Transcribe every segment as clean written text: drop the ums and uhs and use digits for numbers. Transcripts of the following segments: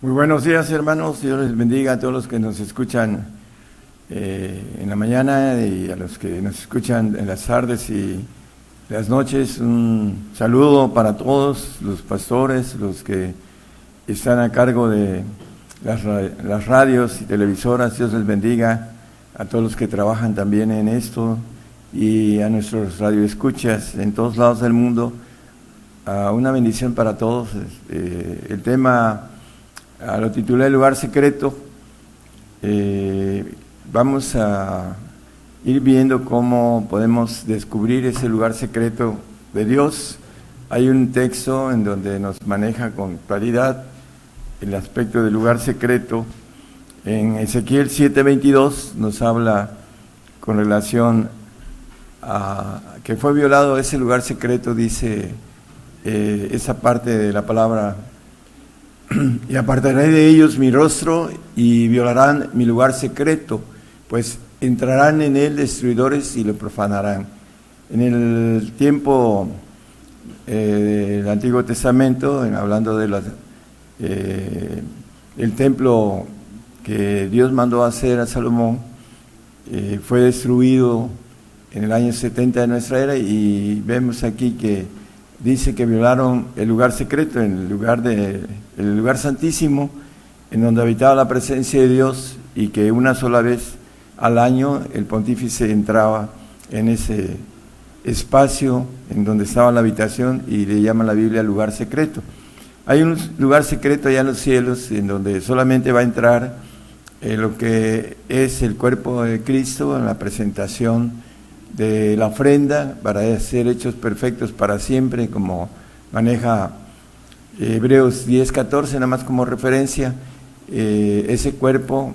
Muy buenos días, hermanos. Dios les bendiga a todos los que nos escuchan en la mañana y a los que nos escuchan en las tardes y las noches. Un saludo para todos los pastores, los que están a cargo de las radios y televisoras. Dios les bendiga a todos los que trabajan también en esto y a nuestros radioescuchas en todos lados del mundo. Una bendición para todos. El tema lo titulé El lugar secreto. Vamos a ir viendo cómo podemos descubrir ese lugar secreto de Dios. Hay un texto en donde nos maneja con claridad el aspecto del lugar secreto. En Ezequiel 7:22 nos habla con relación a que fue violado ese lugar secreto, dice esa parte de la palabra: y apartaré de ellos mi rostro y violarán mi lugar secreto, pues entrarán en él destruidores y lo profanarán. En el tiempo del Antiguo Testamento, hablando de el templo que Dios mandó hacer a Salomón, fue destruido en el año 70 de nuestra era, y vemos aquí que dice que violaron el lugar secreto, el lugar santísimo, en donde habitaba la presencia de Dios, y que una sola vez al año el pontífice entraba en ese espacio en donde estaba la habitación, y le llama la Biblia lugar secreto. Hay un lugar secreto allá en los cielos, en donde solamente va a entrar lo que es el cuerpo de Cristo, en la presentación de la ofrenda, para ser hechos perfectos para siempre, como maneja Hebreos 10:14, nada más como referencia. Ese cuerpo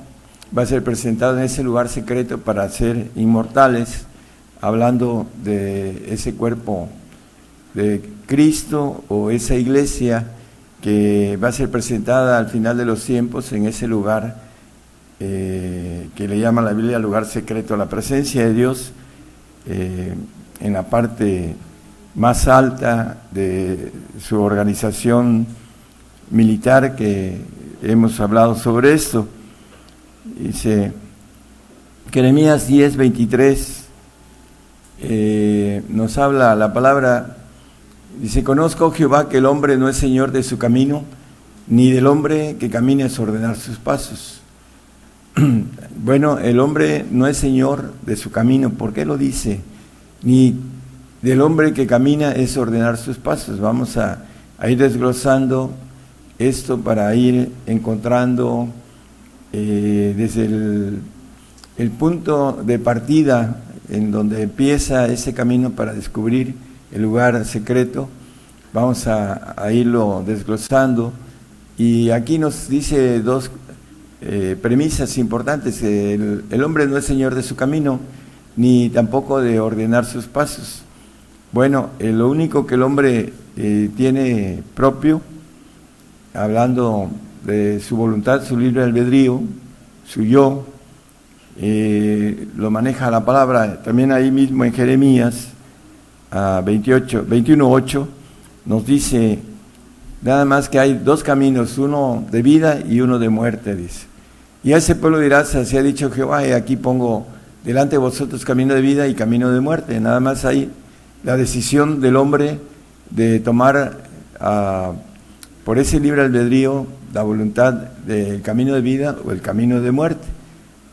va a ser presentado en ese lugar secreto para ser inmortales, hablando de ese cuerpo de Cristo, o esa iglesia que va a ser presentada al final de los tiempos en ese lugar que le llama la Biblia lugar secreto, la presencia de Dios en la parte más alta de su organización militar, que hemos hablado sobre esto. Dice Jeremías 10:23, nos habla la palabra, dice: conozco, Jehová, que el hombre no es señor de su camino, ni del hombre que camine a ordenar sus pasos. Bueno, el hombre no es señor de su camino. ¿Por qué lo dice? Ni del hombre que camina es ordenar sus pasos. Vamos a ir desglosando esto para ir encontrando desde el punto de partida en donde empieza ese camino para descubrir el lugar secreto. Vamos a irlo desglosando, y aquí nos dice dos premisas importantes. El hombre no es señor de su camino, ni tampoco de ordenar sus pasos. Bueno, lo único que el hombre tiene propio, hablando de su voluntad, su libre albedrío, su yo, lo maneja la palabra. También ahí mismo en Jeremías 21:8 nos dice nada más que hay dos caminos, uno de vida y uno de muerte, dice. Y a ese pueblo dirás: así ha dicho Jehová, y aquí pongo delante de vosotros camino de vida y camino de muerte. Nada más hay la decisión del hombre de tomar por ese libre albedrío la voluntad del camino de vida o el camino de muerte.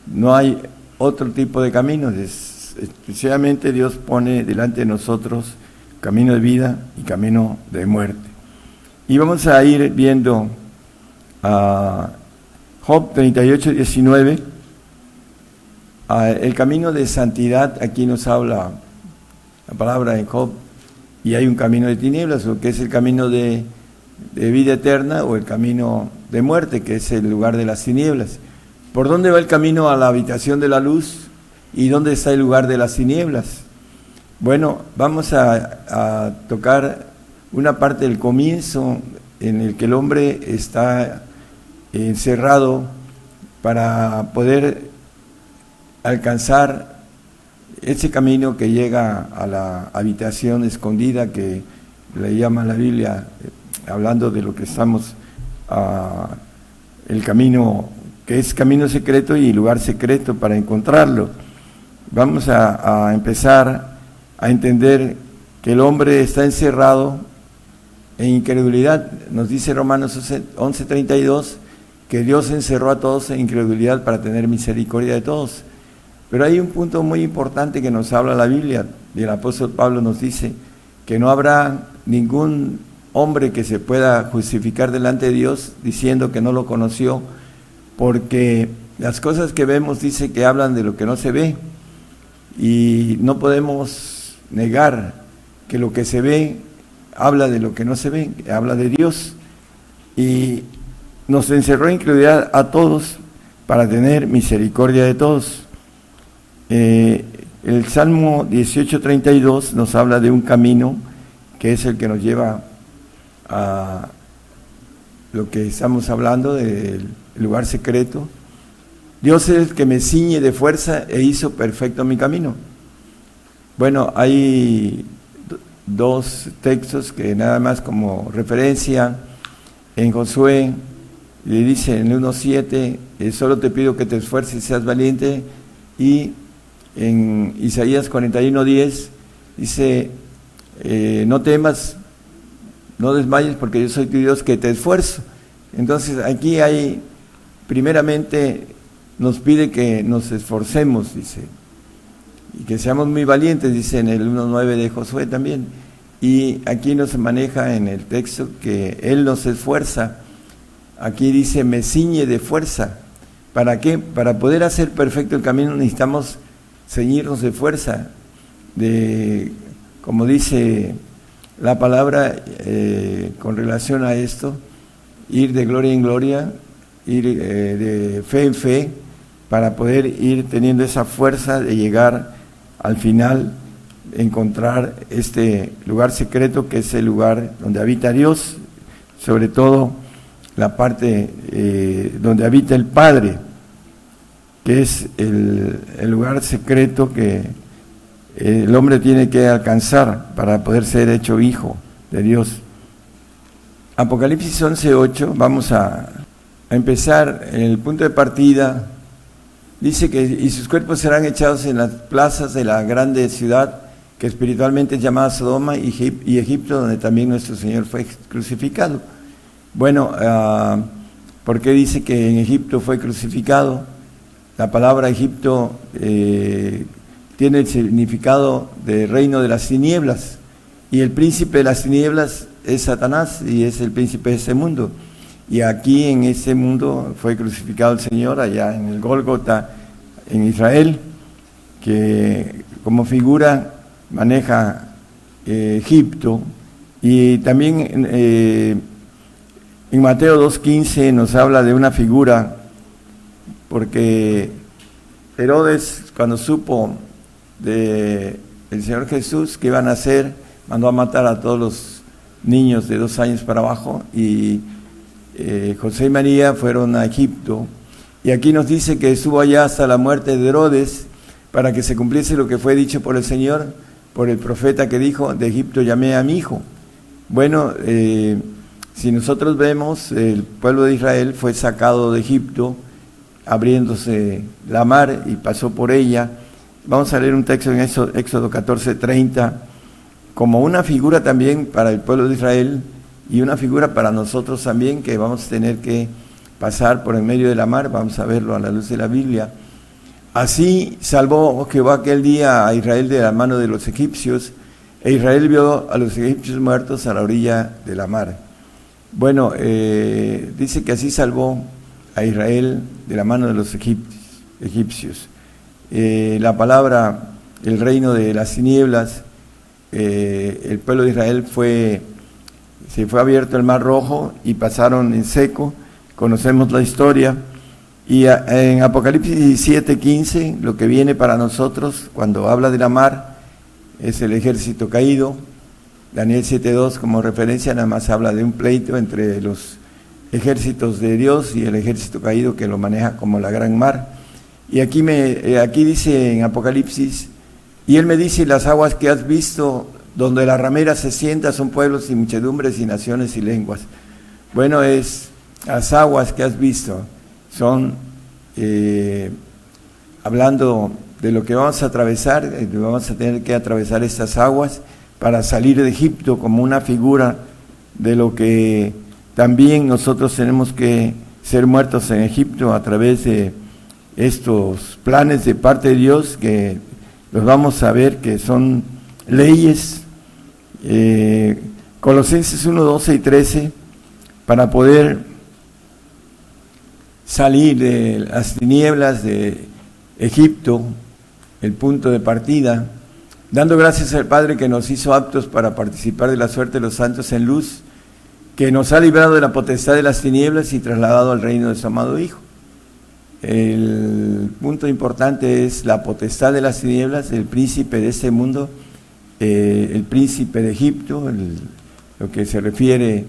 No hay otro tipo de caminos. Especialmente Dios pone delante de nosotros camino de vida y camino de muerte. Y vamos a ir viendo a Job 38:19, el camino de santidad. Aquí nos habla la palabra en Job, y hay un camino de tinieblas, o que es el camino de vida eterna, o el camino de muerte, que es el lugar de las tinieblas. ¿Por dónde va el camino a la habitación de la luz? ¿Y dónde está el lugar de las tinieblas? Bueno, vamos a tocar una parte del comienzo en el que el hombre está encerrado para poder alcanzar ese camino que llega a la habitación escondida, que le llama la Biblia, hablando de lo que estamos el camino que es camino secreto y lugar secreto para encontrarlo. Vamos a empezar a entender que el hombre está encerrado en incredulidad. Nos dice Romanos 11:32 que Dios encerró a todos en incredulidad para tener misericordia de todos. Pero hay un punto muy importante que nos habla la Biblia, y el apóstol Pablo nos dice que no habrá ningún hombre que se pueda justificar delante de Dios diciendo que no lo conoció, porque las cosas que vemos dice que hablan de lo que no se ve, y no podemos negar que lo que se ve habla de lo que no se ve, habla de Dios, y nos encerró en incredulidad a todos para tener misericordia de todos. El Salmo 18:32 nos habla de un camino que es el que nos lleva a lo que estamos hablando del lugar secreto. Dios es el que me ciñe de fuerza e hizo perfecto mi camino. Bueno, hay dos textos que nada más como referencia. En Josué le dice en el 1:7, solo te pido que te esfuerces y seas valiente, y en Isaías 41:10 dice, no temas, no desmayes, porque yo soy tu Dios que te esfuerzo. Entonces aquí hay, primeramente nos pide que nos esforcemos, dice, y que seamos muy valientes, dice en el 1:9 de Josué también. Y aquí nos maneja en el texto que Él nos esfuerza. Aquí dice, me ciñe de fuerza. ¿Para qué? Para poder hacer perfecto el camino necesitamos ceñirnos de fuerza, como dice la palabra con relación a esto, ir de gloria en gloria, ir de fe en fe, para poder ir teniendo esa fuerza de llegar al final, encontrar este lugar secreto que es el lugar donde habita Dios, sobre todo la parte donde habita el Padre, que es el lugar secreto que el hombre tiene que alcanzar para poder ser hecho hijo de Dios. Apocalipsis 11:8, vamos a empezar en el punto de partida. Dice que y sus cuerpos serán echados en las plazas de la grande ciudad, que espiritualmente es llamada Sodoma y Egipto, donde también nuestro Señor fue crucificado. Bueno, ¿por qué dice que en Egipto fue crucificado? La palabra Egipto tiene el significado de reino de las tinieblas, y el príncipe de las tinieblas es Satanás, y es el príncipe de ese mundo. Y aquí en ese mundo fue crucificado el Señor, allá en el Gólgota, en Israel, que como figura maneja Egipto. Y también en Mateo 2:15 nos habla de una figura, porque Herodes, cuando supo de el Señor Jesús que iban a nacer, mandó a matar a todos los niños de 2 años para abajo, y José y María fueron a Egipto, y aquí nos dice que estuvo allá hasta la muerte de Herodes, para que se cumpliese lo que fue dicho por el Señor, por el profeta que dijo, de Egipto llamé a mi hijo. Bueno, si nosotros vemos, el pueblo de Israel fue sacado de Egipto, abriéndose la mar y pasó por ella. Vamos a leer un texto en Éxodo 14:30, como una figura también para el pueblo de Israel y una figura para nosotros también, que vamos a tener que pasar por en medio de la mar. Vamos a verlo a la luz de la Biblia. Así salvó Jehová aquel día a Israel de la mano de los egipcios, e Israel vio a los egipcios muertos a la orilla de la mar. Bueno, dice que así salvó a Israel de la mano de los egipcios. La palabra, el reino de las tinieblas, el pueblo de Israel se fue abierto el mar Rojo y pasaron en seco. Conocemos la historia. Y en Apocalipsis 17:15, lo que viene para nosotros cuando habla de la mar es el ejército caído. Daniel 7:2 como referencia nada más habla de un pleito entre los ejércitos de Dios y el ejército caído, que lo maneja como la gran mar. Y aquí dice en Apocalipsis, y él me dice, las aguas que has visto donde la ramera se sienta son pueblos y muchedumbres y naciones y lenguas. Bueno, es las aguas que has visto son hablando de lo que vamos a atravesar, vamos a tener que atravesar estas aguas para salir de Egipto, como una figura de lo que también nosotros tenemos que ser muertos en Egipto a través de estos planes de parte de Dios, que los vamos a ver que son leyes. Colosenses 1, 12 y 13, para poder salir de las tinieblas de Egipto, el punto de partida, dando gracias al Padre que nos hizo aptos para participar de la suerte de los santos en luz, que nos ha librado de la potestad de las tinieblas y trasladado al reino de su amado Hijo. El punto importante es la potestad de las tinieblas, el príncipe de este mundo, el príncipe de Egipto, lo que se refiere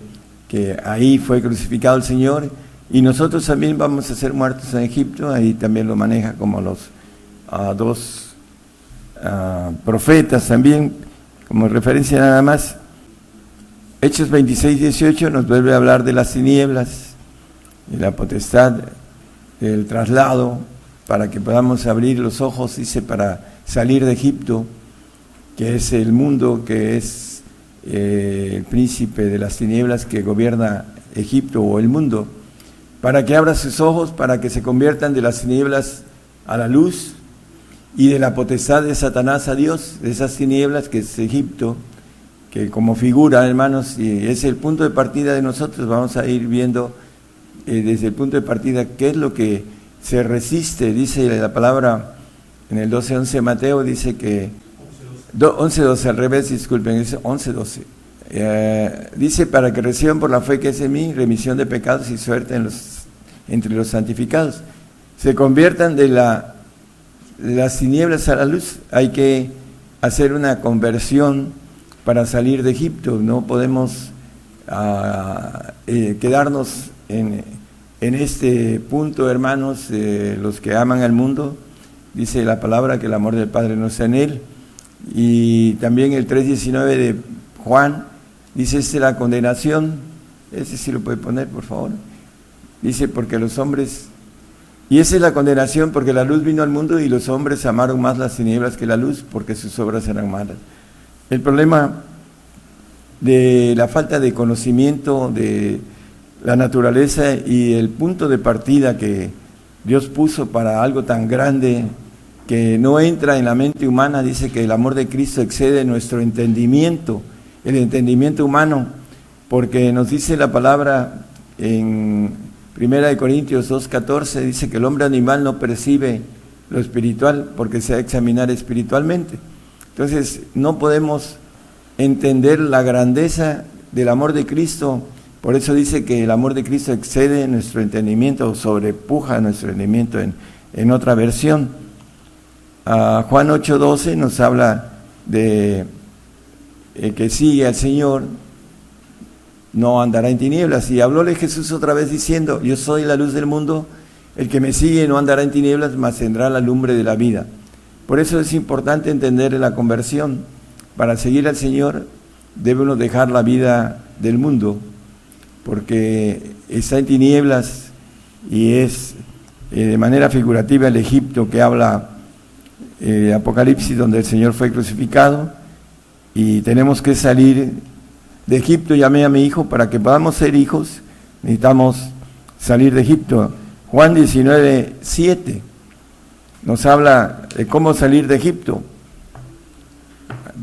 que ahí fue crucificado el Señor, y nosotros también vamos a ser muertos en Egipto. Ahí también lo maneja como los dos profetas también, como referencia nada más. Hechos 26, 18 nos vuelve a hablar de las tinieblas y la potestad del traslado, para que podamos abrir los ojos, dice, para salir de Egipto, que es el mundo, que es el príncipe de las tinieblas que gobierna Egipto o el mundo, para que abra sus ojos, para que se conviertan de las tinieblas a la luz y de la potestad de Satanás a Dios, de esas tinieblas que es Egipto, que como figura, hermanos, y es el punto de partida de nosotros. Vamos a ir viendo desde el punto de partida qué es lo que se resiste. Dice la palabra en el 12:11 de Mateo, dice que 11:12 al revés, disculpen, dice 11:12. Dice, para que reciban por la fe que es en mí remisión de pecados y suerte entre los santificados. Se conviertan de las tinieblas a la luz. Hay que hacer una conversión para salir de Egipto. No podemos quedarnos en este punto, hermanos, los que aman al mundo. Dice la palabra que el amor del Padre no está en él. Y también el 3:19 de Juan dice, la condenación, ese sí lo puede poner, por favor. Dice, porque los hombres, y esa es la condenación, porque la luz vino al mundo y los hombres amaron más las tinieblas que la luz, porque sus obras eran malas. El problema de la falta de conocimiento de la naturaleza y el punto de partida que Dios puso para algo tan grande que no entra en la mente humana, dice que el amor de Cristo excede nuestro entendimiento, el entendimiento humano, porque nos dice la palabra en 1 Corintios 2:14, dice que el hombre animal no percibe lo espiritual porque se ha de examinar espiritualmente. Entonces no podemos entender la grandeza del amor de Cristo. Por eso dice que el amor de Cristo excede nuestro entendimiento, o sobrepuja nuestro entendimiento en otra versión. Juan 8:12 nos habla de que sigue al Señor no andará en tinieblas. Y hablóle Jesús otra vez diciendo, yo soy la luz del mundo, el que me sigue no andará en tinieblas, mas tendrá la lumbre de la vida. Por eso es importante entender la conversión. Para seguir al Señor debe uno dejar la vida del mundo, porque está en tinieblas y es de manera figurativa el Egipto que habla Apocalipsis, donde el Señor fue crucificado, y tenemos que salir de Egipto. Llamé a mi hijo, para que podamos ser hijos necesitamos salir de Egipto. Juan 19:7 nos habla de cómo salir de Egipto.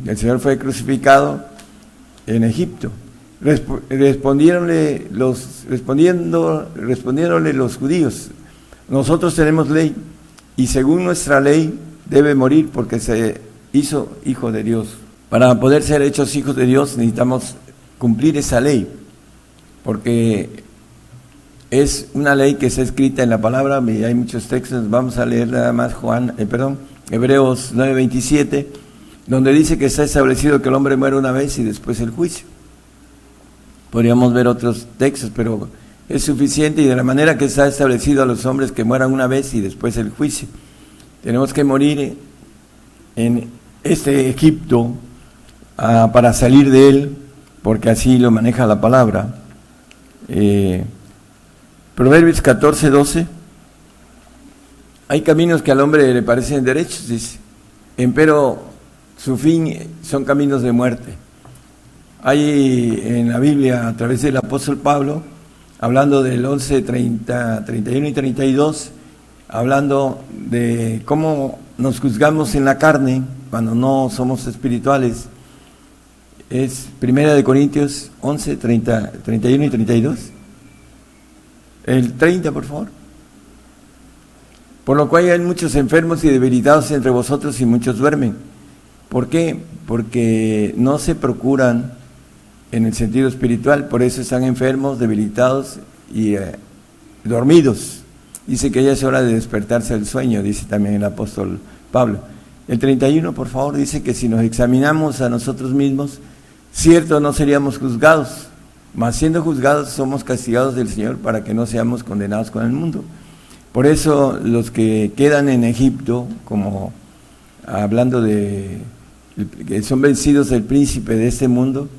El Señor fue crucificado en Egipto. Respondiéronle los judíos, nosotros tenemos ley, y según nuestra ley debe morir porque se hizo hijo de Dios. Para poder ser hechos hijos de Dios necesitamos cumplir esa ley, porque es una ley que está escrita en la palabra, y hay muchos textos. Vamos a leer nada más Hebreos 9:27, donde dice que está establecido que el hombre muere una vez y después el juicio. Podríamos ver otros textos, pero es suficiente, y de la manera que está establecido a los hombres que mueran una vez y después el juicio. Tenemos que morir en este Egipto para salir de él, porque así lo maneja la palabra. Proverbios 14:12. Hay caminos que al hombre le parecen derechos, dice, empero su fin son caminos de muerte. Hay en la Biblia, a través del apóstol Pablo, hablando del 11, 30, 31 y 32, hablando de cómo nos juzgamos en la carne cuando no somos espirituales. Es 1 Corintios 11, 30, 31 y 32. El 30, por favor. Por lo cual hay muchos enfermos y debilitados entre vosotros y muchos duermen. ¿Por qué? Porque no se procuran en el sentido espiritual, por eso están enfermos, debilitados y dormidos. Dice que ya es hora de despertarse del sueño, dice también el apóstol Pablo. El 31, por favor, dice que si nos examinamos a nosotros mismos, cierto no seríamos juzgados, mas siendo juzgados somos castigados del Señor para que no seamos condenados con el mundo. Por eso los que quedan en Egipto, como hablando de que son vencidos del príncipe de este mundo,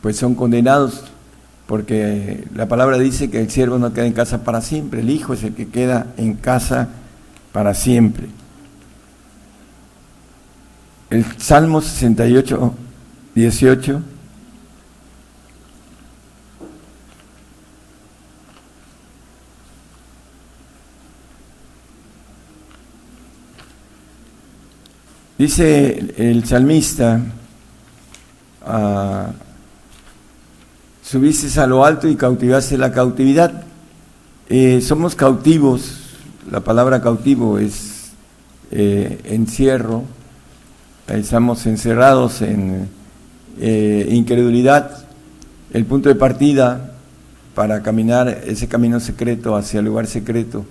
pues son condenados, porque la palabra dice que el siervo no queda en casa para siempre, el hijo es el que queda en casa para siempre. El Salmo 68, 18. Dice el salmista, subiste a lo alto y cautivaste la cautividad. Somos cautivos, la palabra cautivo es encierro, estamos encerrados en incredulidad. El punto de partida para caminar ese camino secreto hacia el lugar secreto.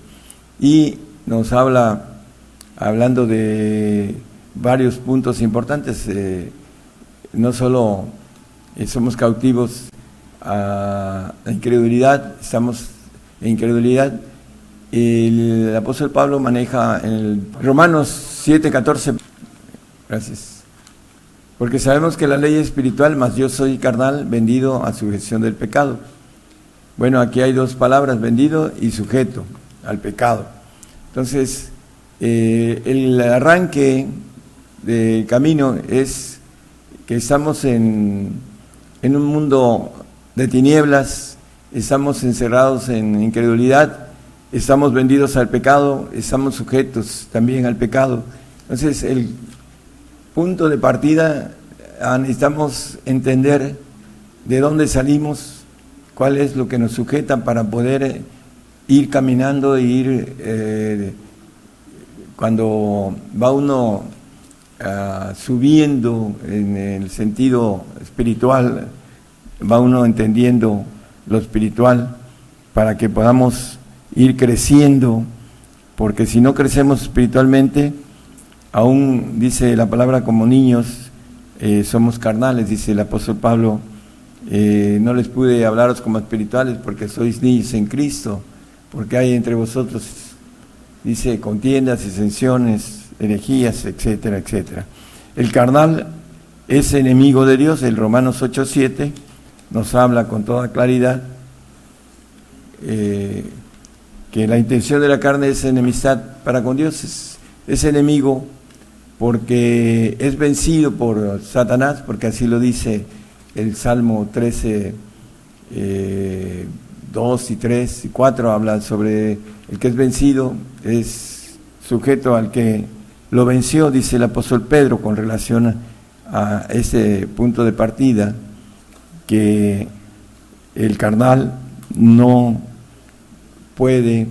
Y nos hablando de varios puntos importantes, no solo somos cautivos a la incredulidad, estamos en incredulidad. El apóstol Pablo maneja en el Romanos 7:14, gracias, porque sabemos que la ley es espiritual, mas yo soy carnal, vendido a sujeción del pecado. Bueno, aquí hay dos palabras, vendido y sujeto al pecado. Entonces, el arranque del camino es que estamos en un mundo de tinieblas, estamos encerrados en incredulidad, estamos vendidos al pecado, estamos sujetos también al pecado. Entonces, el punto de partida, necesitamos entender de dónde salimos, cuál es lo que nos sujeta para poder ir caminando e ir, cuando va uno subiendo en el sentido espiritual, va uno entendiendo lo espiritual para que podamos ir creciendo, porque si no crecemos espiritualmente, aún dice la palabra como niños, somos carnales, dice el apóstol Pablo, no les pude hablaros como espirituales porque sois niños en Cristo, porque hay entre vosotros, dice, contiendas, disensiones, herejías, etcétera, etcétera. El carnal es enemigo de Dios. El Romanos 8:7 nos habla con toda claridad que la intención de la carne es enemistad para con Dios, es enemigo porque es vencido por Satanás, porque así lo dice el Salmo 13, 2 y 3 y 4, habla sobre el que es vencido, es sujeto al que lo venció, dice el apóstol Pedro, con relación a ese punto de partida, que el carnal no puede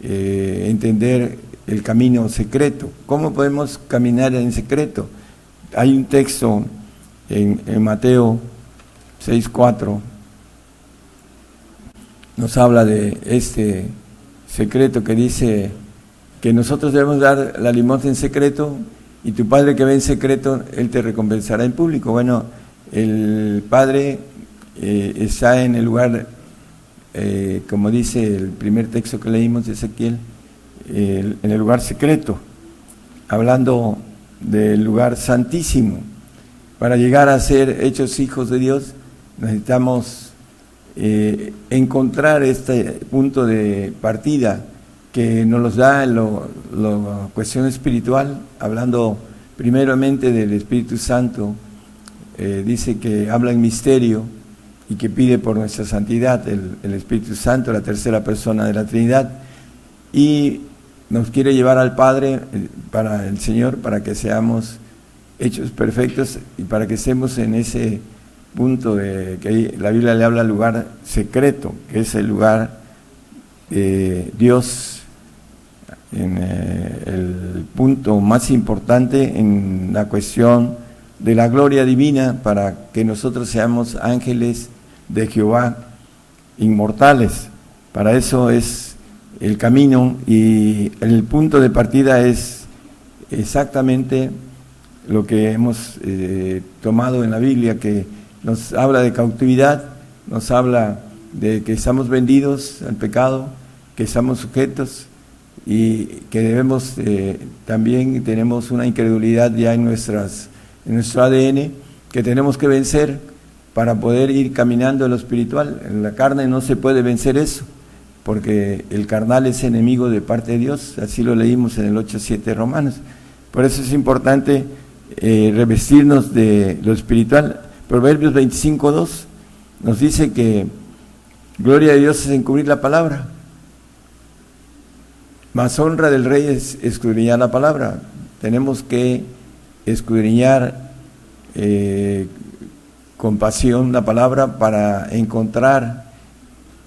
entender el camino secreto. ¿Cómo podemos caminar en secreto? Hay un texto en Mateo 6:4, nos habla de este secreto que dice que nosotros debemos dar la limosna en secreto y tu Padre que ve en secreto, Él te recompensará en público. Bueno, el Padre está en el lugar, como dice el primer texto que leímos de Ezequiel, en el lugar secreto, hablando del lugar santísimo. Para llegar a ser hechos hijos de Dios necesitamos encontrar este punto de partida que nos da la cuestión espiritual, hablando primeramente del Espíritu Santo. Dice que habla en misterio y que pide por nuestra santidad, el Espíritu Santo, la tercera persona de la Trinidad, y nos quiere llevar al Padre, para el Señor, para que seamos hechos perfectos y para que estemos en ese punto de que la Biblia le habla al lugar secreto, que es el lugar de Dios, en el punto más importante en la cuestión de la gloria divina, para que nosotros seamos ángeles de Jehová, inmortales. Para eso es el camino, y el punto de partida es exactamente lo que hemos tomado en la Biblia, que nos habla de cautividad, nos habla de que estamos vendidos al pecado, que estamos sujetos y que debemos, también tenemos una incredulidad ya en nuestro ADN, que tenemos que vencer para poder ir caminando en lo espiritual. En la carne no se puede vencer eso, porque el carnal es enemigo de parte de Dios, así lo leímos en el 8:7 Romanos. Por eso es importante revestirnos de lo espiritual. Proverbios 25:2 nos dice que gloria de Dios es encubrir la palabra, mas honra del rey es escudriñar la palabra. Tenemos que escudriñar con pasión la palabra para encontrar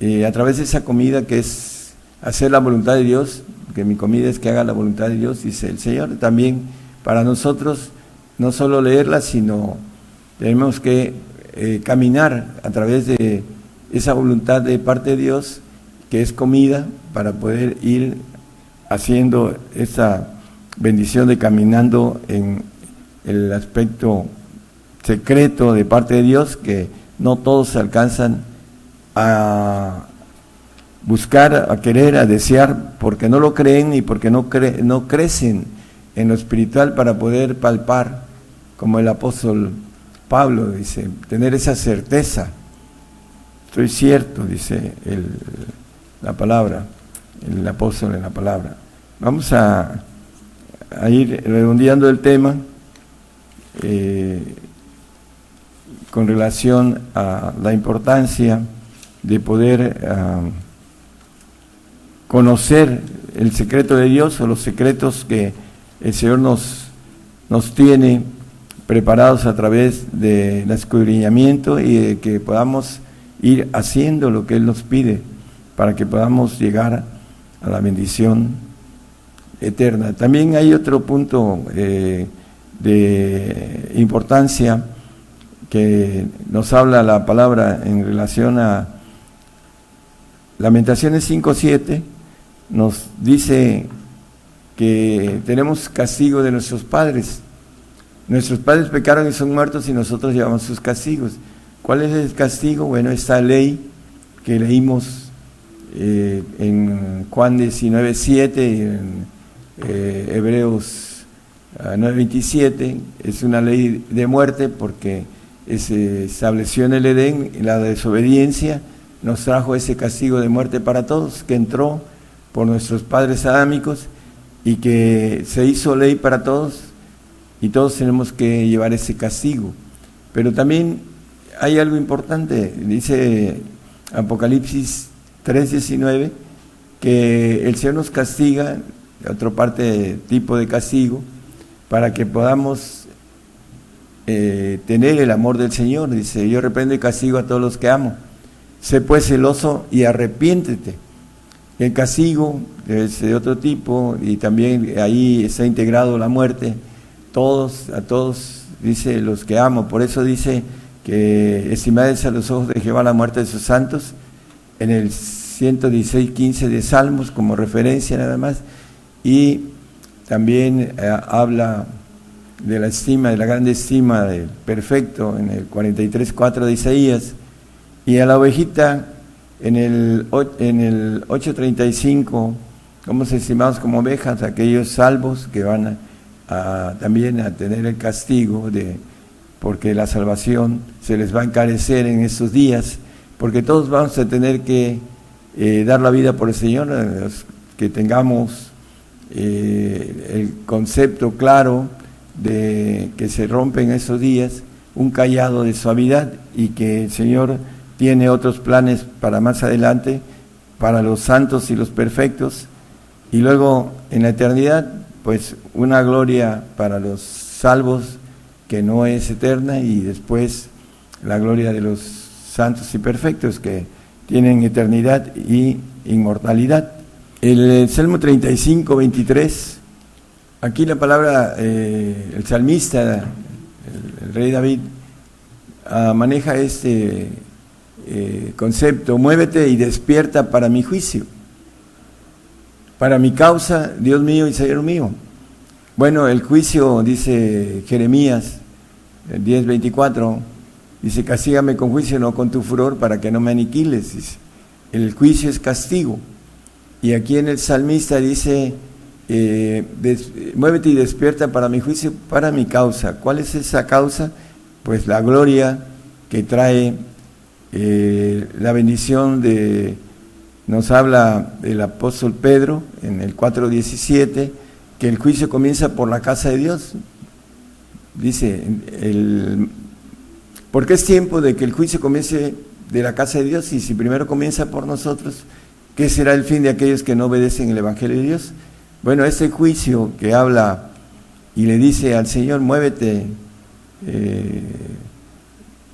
a través de esa comida, que es hacer la voluntad de Dios, que mi comida es que haga la voluntad de Dios, dice el Señor. También para nosotros no solo leerla, sino tenemos que caminar a través de esa voluntad de parte de Dios, que es comida, para poder ir haciendo esa bendición de caminando en el aspecto secreto de parte de Dios, que no todos se alcanzan a buscar, a querer, a desear, porque no lo creen y porque no crecen en lo espiritual para poder palpar, como el apóstol Pablo dice, tener esa certeza. Estoy cierto, dice la palabra, el apóstol en la palabra. Vamos a ir redondeando el tema con relación a la importancia de poder conocer el secreto de Dios, o los secretos que el Señor nos tiene preparados a través del escudriñamiento, y de que podamos ir haciendo lo que Él nos pide para que podamos llegar a la bendición eterna. También hay otro punto de importancia que nos habla la palabra en relación a Lamentaciones 5:7, nos dice que tenemos castigo de nuestros padres. Nuestros padres pecaron y son muertos, y nosotros llevamos sus castigos. ¿Cuál es el castigo? Bueno, esta ley que leímos en Juan 19:7 y en Hebreos 9:27, es una ley de muerte, porque se estableció en el Edén la desobediencia, nos trajo ese castigo de muerte para todos, que entró por nuestros padres adámicos y que se hizo ley para todos, y todos tenemos que llevar ese castigo. Pero también hay algo importante, dice Apocalipsis 3:19, que el Señor nos castiga, otra parte tipo de castigo, para que podamos tener el amor del Señor. Dice, yo reprendo y castigo a todos los que amo. Sé pues celoso y arrepiéntete. El castigo es de otro tipo, y también ahí está integrado la muerte. A todos, dice, los que amo. Por eso dice que estimadles a los ojos de Jehová la muerte de sus santos, en el 116:15 de Salmos, como referencia nada más. Y también habla de la estima, de la grande estima del perfecto, en el 43:4 de Isaías. Y a la ovejita en el 8:35, somos estimados como ovejas, aquellos salvos que van también a tener el castigo, porque la salvación se les va a encarecer en estos días, porque todos vamos a tener que dar la vida por el Señor, que tengamos el concepto claro de que se rompe en esos días un cayado de suavidad y que el Señor tiene otros planes para más adelante, para los santos y los perfectos, y luego en la eternidad, pues una gloria para los salvos que no es eterna, y después la gloria de los santos y perfectos que tienen eternidad y inmortalidad. El Salmo 35, 23, aquí la palabra, el salmista, el rey David, maneja este concepto: muévete y despierta para mi juicio, para mi causa, Dios mío y Señor mío. Bueno, el juicio, dice Jeremías 10:24, dice: castígame con juicio, no con tu furor, para que no me aniquiles. Dice, el juicio es castigo. Y aquí en el salmista dice: muévete y despierta para mi juicio, para mi causa. ¿Cuál es esa causa? Pues la gloria que trae la bendición de, nos habla el apóstol Pedro en el 4:17, que el juicio comienza por la casa de Dios. Dice, porque es tiempo de que el juicio comience de la casa de Dios, y si primero comienza por nosotros, ¿qué será el fin de aquellos que no obedecen el Evangelio de Dios? Bueno, este juicio que habla y le dice al Señor: muévete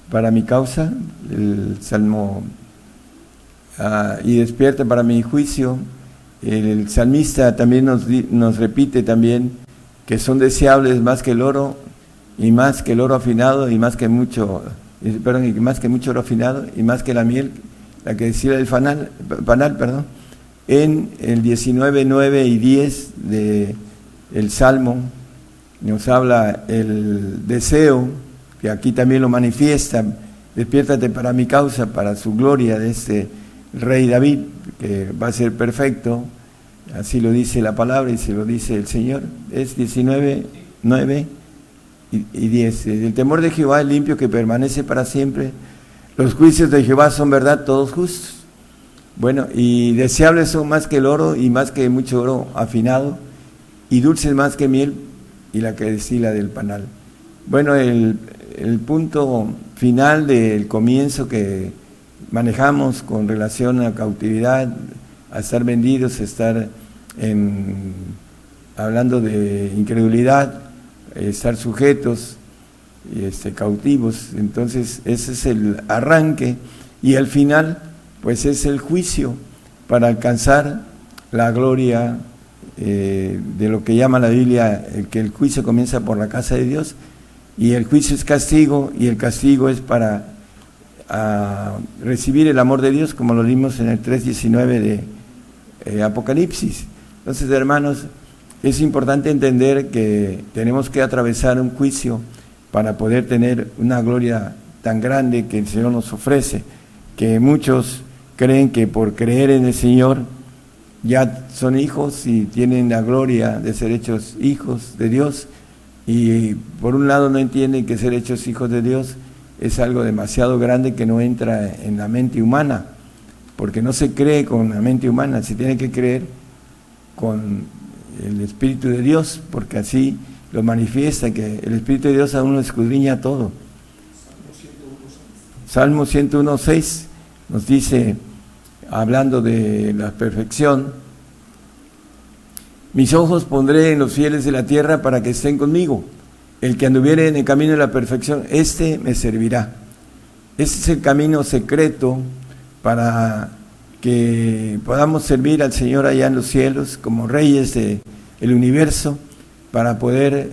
para mi causa, el Salmo, y despierta para mi juicio. El salmista también nos repite también que son deseables más que el oro, y más que el oro afinado, y más que mucho, y más que mucho oro afinado, y más que la miel, la que decía el panal, en el 19, 9 y 10 del Salmo nos habla el deseo, que aquí también lo manifiesta: despiértate para mi causa, para su gloria, de este rey David, que va a ser perfecto. Así lo dice la palabra y se lo dice el Señor. Es 19, 9 y 10. El temor de Jehová es limpio, que permanece para siempre. Los juicios de Jehová son verdad, todos justos. Bueno, y deseables son más que el oro, y más que mucho oro afinado, y dulces más que miel, y la que destila del panal. Bueno, el punto final del comienzo que manejamos con relación a cautividad, a estar vendidos, a estar hablando de incredulidad, estar sujetos y cautivos. Entonces ese es el arranque, y el final pues es el juicio, para alcanzar la gloria de lo que llama la Biblia, que el juicio comienza por la casa de Dios, y el juicio es castigo, y el castigo es para recibir el amor de Dios, como lo vimos en el 3:19 de Apocalipsis. Entonces, hermanos, es importante entender que tenemos que atravesar un juicio para poder tener una gloria tan grande que el Señor nos ofrece, que muchos creen que por creer en el Señor ya son hijos y tienen la gloria de ser hechos hijos de Dios, y por un lado no entienden que ser hechos hijos de Dios es algo demasiado grande que no entra en la mente humana, porque no se cree con la mente humana, se tiene que creer con el Espíritu de Dios, porque así lo manifiesta, que el Espíritu de Dios a uno escudriña todo. Salmo 101:6 nos dice, hablando de la perfección: mis ojos pondré en los fieles de la tierra para que estén conmigo. El que anduviere en el camino de la perfección, este me servirá. Este es el camino secreto para que podamos servir al Señor allá en los cielos como reyes del universo, para poder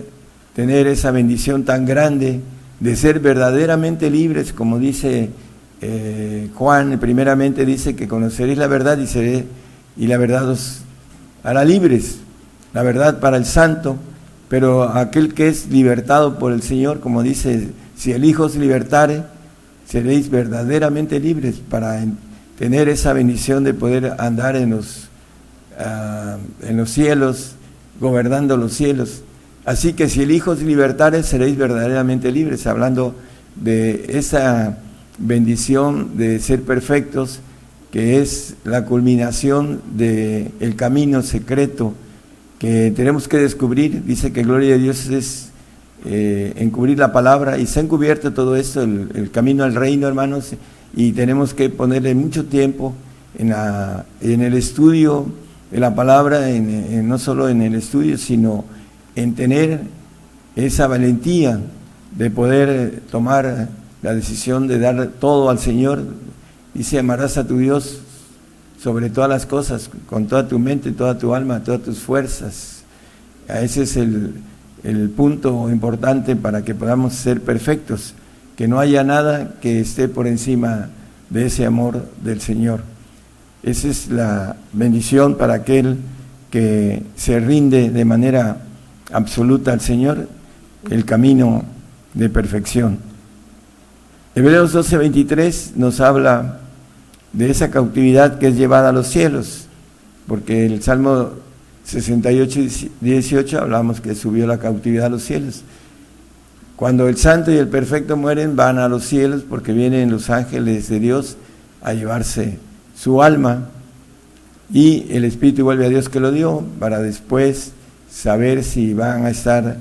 tener esa bendición tan grande de ser verdaderamente libres, como dice Juan. Primeramente dice que conoceréis la verdad y la verdad os hará libres, la verdad para el santo. Pero aquel que es libertado por el Señor, como dice, si el Hijo os libertare, seréis verdaderamente libres, para tener esa bendición de poder andar en los cielos, gobernando los cielos. Así que si el Hijo os libertare, seréis verdaderamente libres, hablando de esa bendición de ser perfectos, que es la culminación del camino secreto que tenemos que descubrir. Dice que gloria de Dios es encubrir la palabra, y se ha encubierto todo esto, el camino al reino, hermanos, y tenemos que ponerle mucho tiempo en el estudio de la palabra, no solo en el estudio, sino en tener esa valentía de poder tomar la decisión de dar todo al Señor. Dice: amarás a tu Dios sobre todas las cosas, con toda tu mente, toda tu alma, todas tus fuerzas. Ese es el punto importante para que podamos ser perfectos, que no haya nada que esté por encima de ese amor del Señor. Esa es la bendición para aquel que se rinde de manera absoluta al Señor, el camino de perfección. Hebreos 12:23 nos habla de esa cautividad que es llevada a los cielos, porque el Salmo 68:18 hablamos que subió la cautividad a los cielos. Cuando el santo y el perfecto mueren, van a los cielos, porque vienen los ángeles de Dios a llevarse su alma, y el espíritu vuelve a Dios que lo dio, para después saber si van a estar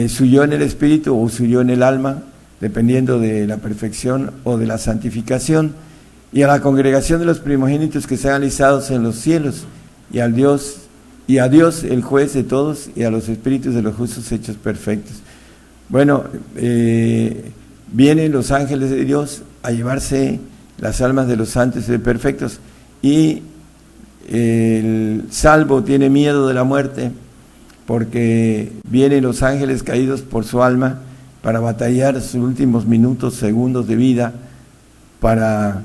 su yo en el espíritu o su yo en el alma, dependiendo de la perfección o de la santificación. Y a la congregación de los primogénitos que sean alistados en los cielos, y a Dios el juez de todos, y a los espíritus de los justos hechos perfectos. Bueno, vienen los ángeles de Dios a llevarse las almas de los santos y perfectos, y el salvo tiene miedo de la muerte, porque vienen los ángeles caídos por su alma para batallar sus últimos minutos, segundos de vida, para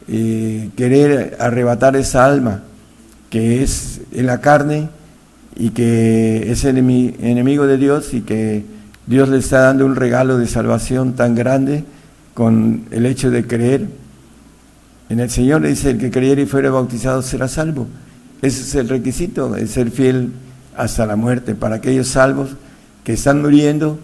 querer arrebatar esa alma que es en la carne y que es enemigo de Dios, y que Dios le está dando un regalo de salvación tan grande con el hecho de creer en el Señor. Le dice: el que creyere y fuere bautizado será salvo. Ese es el requisito, es ser fiel hasta la muerte, para aquellos salvos que están muriendo,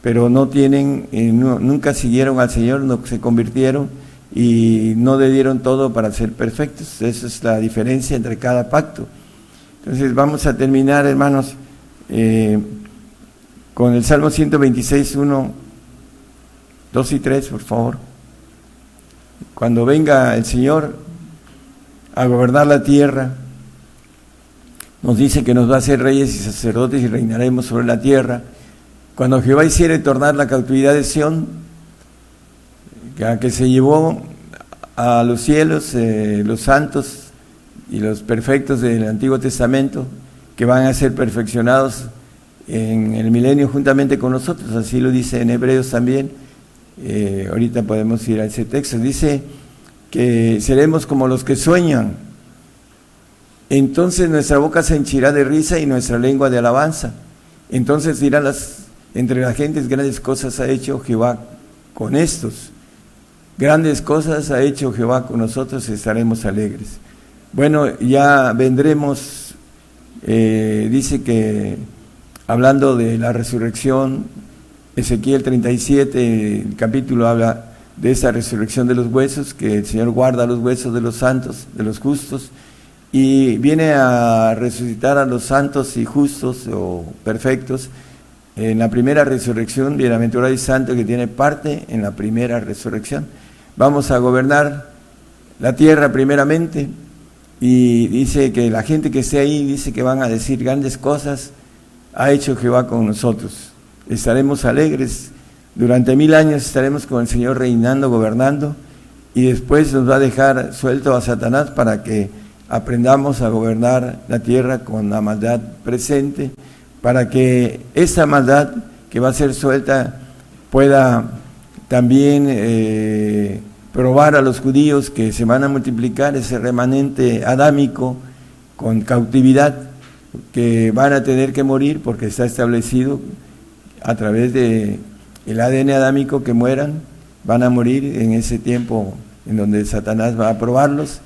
pero no tienen, nunca siguieron al Señor, no se convirtieron y no le dieron todo para ser perfectos. Esa es la diferencia entre cada pacto. Entonces vamos a terminar, hermanos, con el Salmo 126, 1, 2 y 3, por favor. Cuando venga el Señor a gobernar la tierra, nos dice que nos va a hacer reyes y sacerdotes y reinaremos sobre la tierra. Cuando Jehová hiciere tornar la cautividad de Sión, que se llevó a los cielos, los santos y los perfectos del Antiguo Testamento, que van a ser perfeccionados en el milenio juntamente con nosotros. Así lo dice en Hebreos también. Ahorita podemos ir a ese texto. Dice que seremos como los que sueñan. Entonces nuestra boca se henchirá de risa y nuestra lengua de alabanza. Entonces dirán entre las gentes: grandes cosas ha hecho Jehová con estos. Grandes cosas ha hecho Jehová con nosotros, estaremos alegres. Bueno, ya vendremos, dice que, hablando de la resurrección, Ezequiel 37, el capítulo habla de esa resurrección de los huesos, que el Señor guarda los huesos de los santos, de los justos, y viene a resucitar a los santos y justos o perfectos en la primera resurrección. Bienaventurado y santo que tiene parte en la primera resurrección. Vamos a gobernar la tierra primeramente, y dice que la gente que esté ahí, dice que van a decir: grandes cosas ha hecho Jehová con nosotros. Estaremos alegres, durante 1000 años estaremos con el Señor reinando, gobernando, y después nos va a dejar suelto a Satanás para que aprendamos a gobernar la tierra con la maldad presente, para que esa maldad que va a ser suelta pueda también probar a los judíos que se van a multiplicar, ese remanente adámico con cautividad, que van a tener que morir, porque está establecido a través de el ADN adámico que mueran, van a morir en ese tiempo en donde Satanás va a probarlos,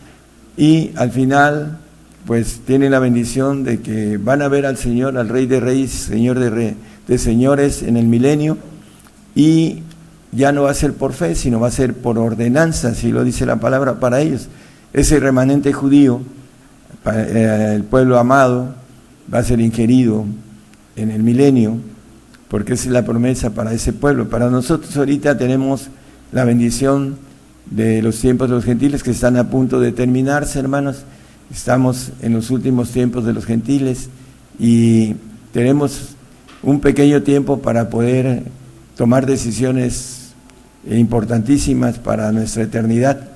y al final pues tienen la bendición de que van a ver al Señor, al Rey de Reyes, Señor de Señores en el milenio, y ya no va a ser por fe, sino va a ser por ordenanza, así lo dice la palabra para ellos. Ese remanente judío, el pueblo amado, va a ser ingerido en el milenio, porque esa es la promesa para ese pueblo. Para nosotros ahorita tenemos la bendición de los tiempos de los gentiles que están a punto de terminarse, hermanos. Estamos en los últimos tiempos de los gentiles y tenemos un pequeño tiempo para poder tomar decisiones importantísimas para nuestra eternidad,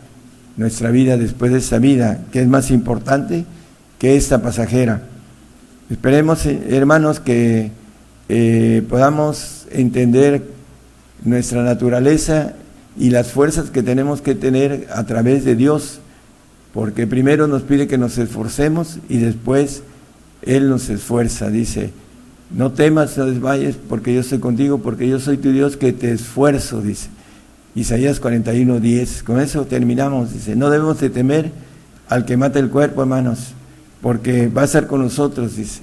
nuestra vida después de esta vida, que es más importante que esta pasajera. Esperemos, hermanos, que podamos entender nuestra naturaleza y las fuerzas que tenemos que tener a través de Dios, porque primero nos pide que nos esforcemos y después Él nos esfuerza. Dice, no temas, no desmayes, porque yo estoy contigo, porque yo soy tu Dios que te esfuerzo, dice. Isaías 41:10. Con eso terminamos. Dice, no debemos de temer al que mata el cuerpo, hermanos, porque va a estar con nosotros, dice.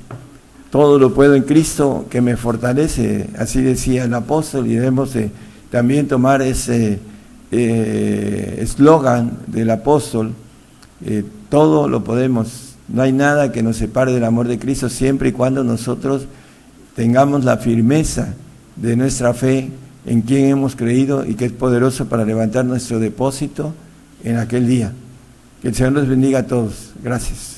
Todo lo puedo en Cristo que me fortalece, así decía el apóstol, y debemos de también tomar ese eslogan del apóstol, todo lo podemos, no hay nada que nos separe del amor de Cristo, siempre y cuando nosotros tengamos la firmeza de nuestra fe en quien hemos creído y que es poderoso para levantar nuestro depósito en aquel día. Que el Señor los bendiga a todos. Gracias.